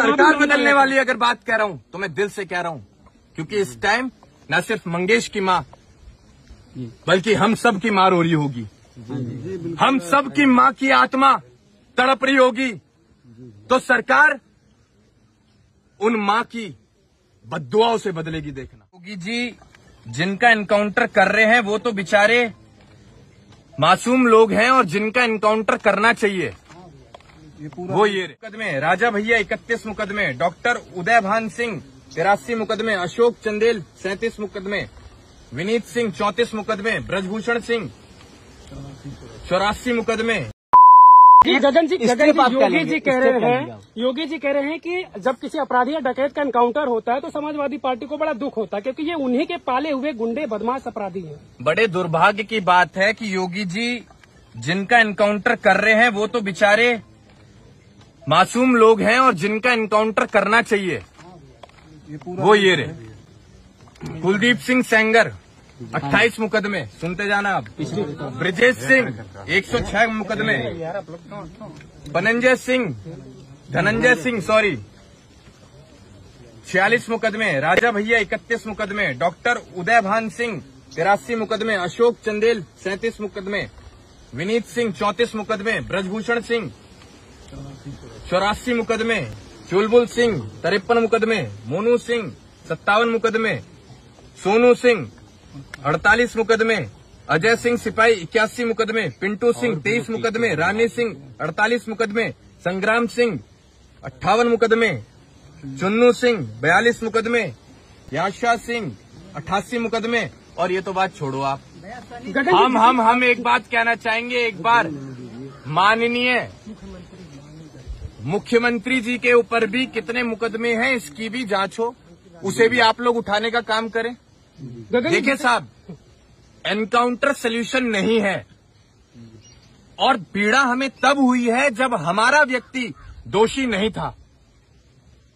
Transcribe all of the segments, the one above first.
सरकार बदलने वाली अगर बात कह रहा हूं तो मैं दिल से कह रहा हूं, क्योंकि इस टाइम न सिर्फ मंगेश की मां बल्कि हम सब की मार हो रही होगी। हम सब की मां की आत्मा तड़प रही होगी। तो सरकार उन मां की बद्दुआओं से बदलेगी, देखना। योगी जी जिनका एनकाउंटर कर रहे हैं वो तो बेचारे मासूम लोग हैं, और जिनका एनकाउंटर करना चाहिए वो ये मुकदमे, राजा भैया 31 मुकदमे, डॉक्टर उदय भान सिंह 83 मुकदमे, अशोक चंदेल 37 मुकदमे, विनीत सिंह 34 मुकदमे, ब्रजभूषण सिंह 84 मुकदमे। गगन जी योगी जी कह रहे हैं कि जब किसी अपराधी या डकैत का एनकाउंटर होता है तो समाजवादी पार्टी को बड़ा दुख होता है, क्योंकि ये उन्हीं के पाले हुए गुंडे बदमाश अपराधी हैं। बड़े दुर्भाग्य की बात है कि योगी जी जिनका एनकाउंटर कर रहे हैं वो तो बेचारे मासूम लोग हैं, और जिनका एनकाउंटर करना चाहिए वो ये रहे। कुलदीप सिंह सेंगर 28 मुकदमे, सुनते जाना आप। ब्रिजेश सिंह 106 मुकदमे, धनंजय सिंह 46 मुकदमे, राजा भैया 31 मुकदमे, डॉक्टर उदय भान सिंह 83 मुकदमे, अशोक चंदेल 37 मुकदमे, विनीत सिंह 34 मुकदमे, ब्रजभूषण सिंह 84 मुकदमे, चुलबुल सिंह 53 मुकदमे, मोनू सिंह 57 मुकदमे, सोनू सिंह 48 मुकदमे, अजय सिंह सिपाही 81 मुकदमे, पिंटू सिंह 23 मुकदमे, रानी सिंह 48 मुकदमे, संग्राम सिंह 58 मुकदमे, चुन्नू सिंह 42 मुकदमे, याशा सिंह 88 मुकदमे। और ये तो बात छोड़ो आप, हम एक बात कहना चाहेंगे, एक बार माननीय मुख्यमंत्री जी के ऊपर भी कितने मुकदमे हैं इसकी भी जांच हो, उसे भी आप लोग उठाने का काम करें। देखिए साहब, एनकाउंटर सॉल्यूशन नहीं है, और पीड़ा हमें तब हुई है जब हमारा व्यक्ति दोषी नहीं था।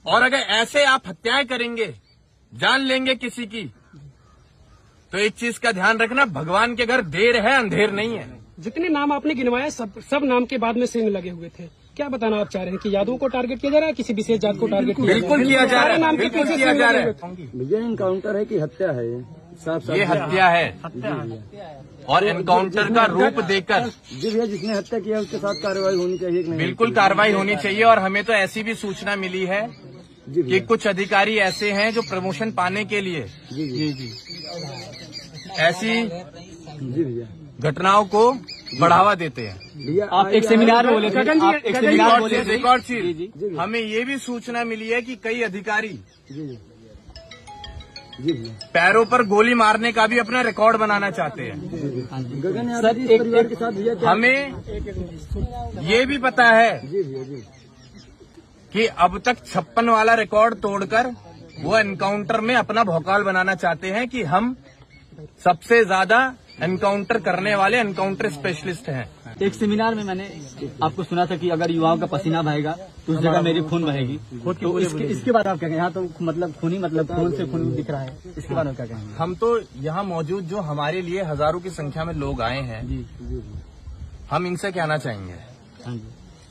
और अगर ऐसे आप हत्याएं करेंगे, जान लेंगे किसी की, तो एक चीज का ध्यान रखना, भगवान के घर देर है अंधेर नहीं है। जितने नाम आपने गिनवाए सब नाम के बाद में सिंह लगे हुए थे। क्या बताना आप चाह रहे हैं कि यादवों को टारगेट किया जा रहा है, किसी विशेष जात को टारगेट बिल्कुल किया जा रहा है, बिल्कुल किया जा रहा है। भैया एनकाउंटर है कि हत्या है? ये हत्या है, और एनकाउंटर का रूप देकर जी भैया जिसने हत्या किया उसके साथ कार्रवाई होनी चाहिए कि नहीं? बिल्कुल कार्रवाई होनी चाहिए। और हमें तो ऐसी भी सूचना मिली है कि कुछ अधिकारी ऐसे हैं जो प्रमोशन पाने के लिए ऐसी घटनाओं को बढ़ावा देते हैं। आप एक सेमिनार में बोले थे, रिकॉर्ड शीट हमें ये भी सूचना मिली है कि कई अधिकारी पैरों पर गोली मारने का भी अपना रिकॉर्ड बनाना चाहते हैं। परिवार के साथ हमें ये भी पता है कि अब तक 56 वाला रिकॉर्ड तोड़कर वो एनकाउंटर में अपना भौकाल बनाना चाहते हैं कि हम सबसे ज्यादा एनकाउंटर करने वाले एनकाउंटर स्पेशलिस्ट हैं। एक सेमिनार में मैंने आपको सुना था कि अगर युवाओं का पसीना बहेगा तो उस जगह मेरी खून बहेगी। तो इसके बाद आप क्या कहेंगे? यहाँ तो मतलब खून से खून दिख रहा है, इसके बाद आप क्या कहेंगे? हम तो यहाँ मौजूद जो हमारे लिए हजारों की संख्या में लोग आए हैं, हम इनसे कहना चाहेंगे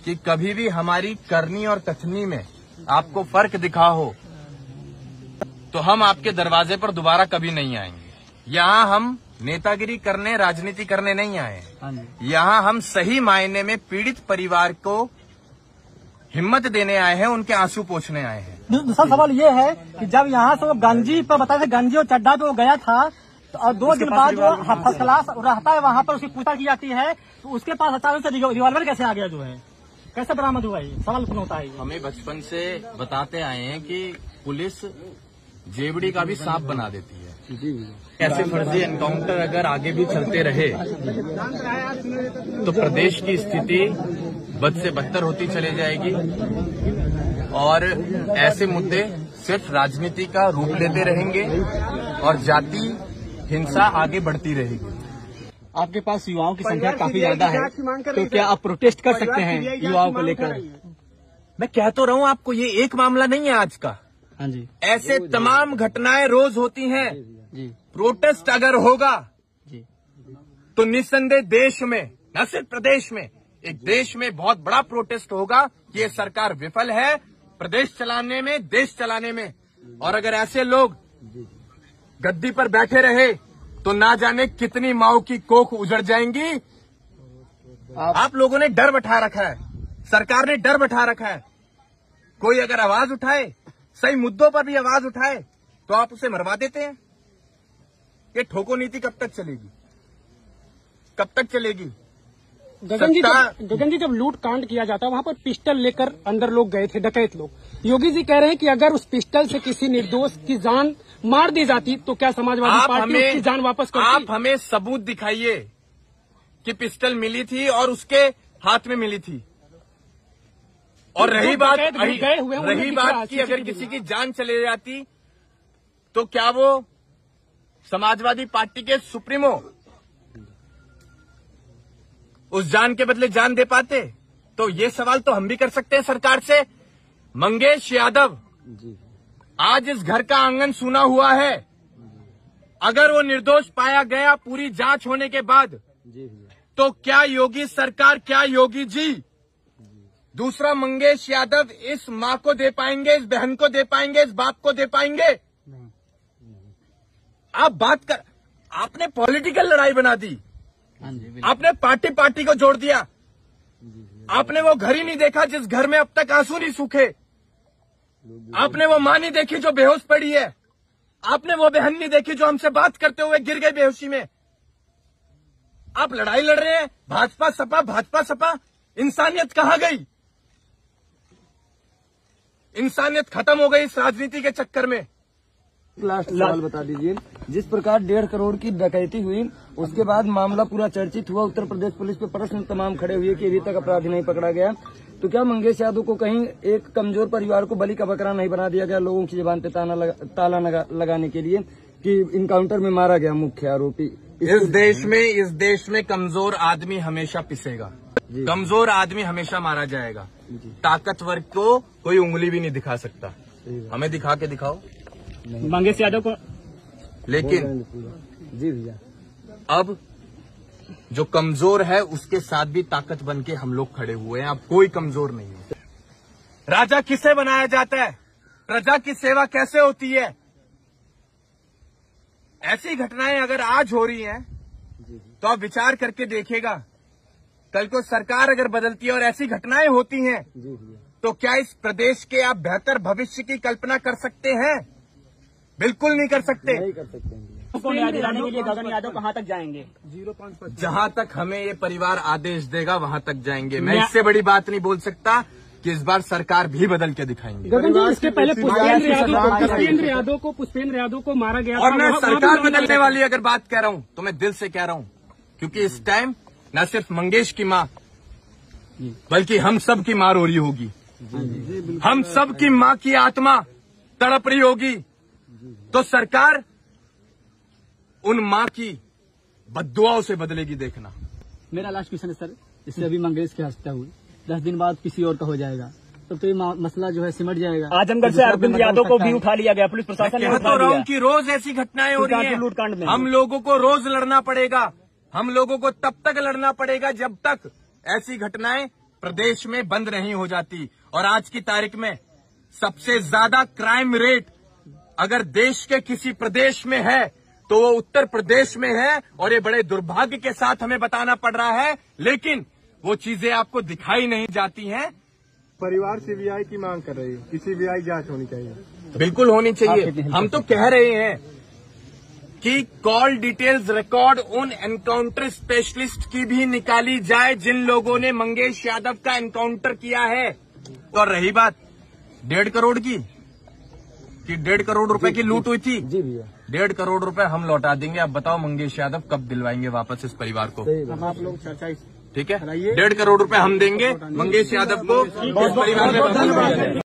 कि कभी भी हमारी करनी और कथनी में आपको फर्क दिखा हो तो हम आपके दरवाजे पर दोबारा कभी नहीं आएंगे। यहाँ हम नेतागिरी करने, राजनीति करने नहीं आए हैं। यहाँ हम सही मायने में पीड़ित परिवार को हिम्मत देने आए हैं, उनके आंसू पोंछने आए हैं। दूसरा सवाल ये है कि जब यहाँ से वो गांजी पर बताया था, गांजी और चड्डा पे वो गया था, तो और 2 दिन बाद जो फर्स्ट क्लास रहता है वहाँ पर उसकी पूछताछ की जाती है, तो उसके पास अचानक से रिवॉल्वर कैसे आ गया, जो है कैसे बरामद हुआ? ये सवाल कौन होता है? हमें बचपन से बताते आए हैं कि पुलिस जेबड़ी का भी सांप बना देती है। ऐसे फर्जी एनकाउंटर अगर आगे भी चलते रहे तो प्रदेश की स्थिति बद से बदतर होती चली जाएगी, और ऐसे मुद्दे सिर्फ राजनीति का रूप लेते रहेंगे और जाति हिंसा आगे बढ़ती रहेगी। आपके पास युवाओं की संख्या काफी ज्यादा है, तो क्या आप प्रोटेस्ट कर सकते हैं युवाओं को लेकर? मैं कह तो रहा हूँ आपको, ये एक मामला नहीं है आज का। हाँ जी, ऐसे तमाम घटनाएं रोज होती हैं जी। प्रोटेस्ट अगर होगा जी तो निस्संदेह देश में, न सिर्फ प्रदेश में, एक देश में बहुत बड़ा प्रोटेस्ट होगा कि ये सरकार विफल है प्रदेश चलाने में, देश चलाने में। और अगर ऐसे लोग गद्दी पर बैठे रहे तो ना जाने कितनी माओ की कोख उजड़ जाएंगी। आप लोगों ने डर बैठा रखा है, सरकार ने डर बैठा रखा है। कोई अगर आवाज उठाए, सही मुद्दों पर भी आवाज उठाए, तो आप उसे मरवा देते हैं। ये ठोको नीति कब तक चलेगी? कब तक चलेगी? गगन जी, जब लूट कांड किया जाता है वहां पर पिस्टल लेकर अंदर लोग गए थे, डकैत लोग। योगी जी कह रहे हैं कि अगर उस पिस्टल से किसी निर्दोष की जान मार दी जाती तो क्या समाजवादी पार्टी उसकी जान वापस करती? आप हमें सबूत दिखाइए कि पिस्टल मिली थी और उसके हाथ में मिली थी। और रही बात की अगर किसी की जान चले जाती तो क्या वो समाजवादी पार्टी के सुप्रीमो उस जान के बदले जान दे पाते? तो ये सवाल तो हम भी कर सकते हैं सरकार से। मंगेश यादव, आज इस घर का आंगन सूना हुआ है। अगर वो निर्दोष पाया गया पूरी जांच होने के बाद, तो क्या योगी सरकार, क्या योगी जी दूसरा मंगेश यादव इस मां को दे पाएंगे, इस बहन को दे पाएंगे, इस बाप को दे पाएंगे? आप बात कर, आपने पॉलिटिकल लड़ाई बना दी, आपने पार्टी को जोड़ दिया। आपने वो घर ही नहीं देखा जिस घर में अब तक आंसू नहीं सूखे। आपने वो मां नहीं देखी जो बेहोश पड़ी है। आपने वो बहन नहीं देखी जो हमसे बात करते हुए गिर गई बेहोशी में। आप लड़ाई लड़ रहे हैं भाजपा सपा, भाजपा सपा। इंसानियत कहां गई? इंसानियत खत्म हो गई इस राजनीति के चक्कर में। लास्ट सवाल बता दीजिए, जिस प्रकार 1.5 करोड़ की डकैती हुई उसके बाद मामला पूरा चर्चित हुआ, उत्तर प्रदेश पुलिस पे प्रश्न तमाम खड़े हुए कि अभी तक अपराधी नहीं पकड़ा गया, तो क्या मंगेश यादव को कहीं एक कमजोर परिवार को बलि का बकरा नहीं बना दिया गया लोगों की जुबान पे ताला लगाने के लिए कि इनकाउंटर में मारा गया मुख्य आरोपी? इस देश में कमजोर आदमी हमेशा पिसेगा, कमजोर आदमी हमेशा मारा जाएगा। ताकतवर को कोई उंगली भी नहीं दिखा सकता। हमें दिखा के दिखाओ मंगेश यादव को। लेकिन जी भैया, अब जो कमजोर है उसके साथ भी ताकत बन के हम लोग खड़े हुए हैं। अब कोई कमजोर नहीं है। राजा किसे बनाया जाता है? प्रजा की सेवा कैसे होती है? ऐसी घटनाएं अगर आज हो रही हैं तो आप विचार करके देखिएगा, कल को सरकार अगर बदलती है और ऐसी घटनाएं होती हैं तो क्या इस प्रदेश के आप बेहतर भविष्य की कल्पना कर सकते हैं? बिल्कुल नहीं कर सकते। नहीं कर सकते। को न्याय दिलाने के लिए गगन यादव कहां तक जाएंगे? जहां तक हमें ये परिवार आदेश देगा वहां तक जाएंगे। मैं इससे बड़ी बात नहीं बोल सकता कि इस बार सरकार भी बदल के दिखाएंगे। गगन जी, इसके पहले पुष्पेंद्र यादव को मारा गया और मैं सरकार बदलने वाली अगर बात कह रहा हूं तो मैं दिल से कह रहा हूं, क्योंकि इस टाइम न सिर्फ मंगेश की मां बल्कि हम सब की मां रो रही होगी। हम सब की मां की आत्मा तड़प रही होगी। तो सरकार उन मां की बद्दुआओं से बदलेगी, देखना। मेरा लास्ट क्वेश्चन है सर, इससे अभी मंगेश की हत्या हुई, 10 दिन बाद किसी और का हो जाएगा, तो ये मसला जो है सिमट जाएगा। आजमगढ़ से अरविंद यादव को भी उठा लिया गया, पुलिस प्रशासन ने उठा लिया कि रोज ऐसी घटनाएं हो रही हैं। लूटकांड में हम लोगों को रोज लड़ना पड़ेगा। हम लोगों को तब तक लड़ना पड़ेगा जब तक ऐसी घटनाएं प्रदेश में बंद नहीं हो जाती। और आज की तारीख में सबसे ज्यादा क्राइम रेट अगर देश के किसी प्रदेश में है तो वो उत्तर प्रदेश में है। और ये बड़े दुर्भाग्य के साथ हमें बताना पड़ रहा है, लेकिन वो चीजें आपको दिखाई नहीं जाती हैं। परिवार सीबीआई की मांग कर रही है कि सीबीआई जांच होनी चाहिए। बिल्कुल होनी चाहिए। हम तो कह रहे हैं कि कॉल डिटेल्स रिकॉर्ड उन एनकाउंटर स्पेशलिस्ट की भी निकाली जाए जिन लोगों ने मंगेश यादव का एनकाउंटर किया है। और रही बात 1.5 करोड़ की, कि 1.5 करोड़ रुपए की लूट हुई थी, जी भैया, 1.5 करोड़ रुपए हम लौटा देंगे। अब बताओ मंगेश यादव कब दिलवाएंगे वापस इस परिवार को? आप लोग चर्चा, ठीक है, 1.5 करोड़ रुपए हम देंगे मंगेश यादव को इस परिवार में।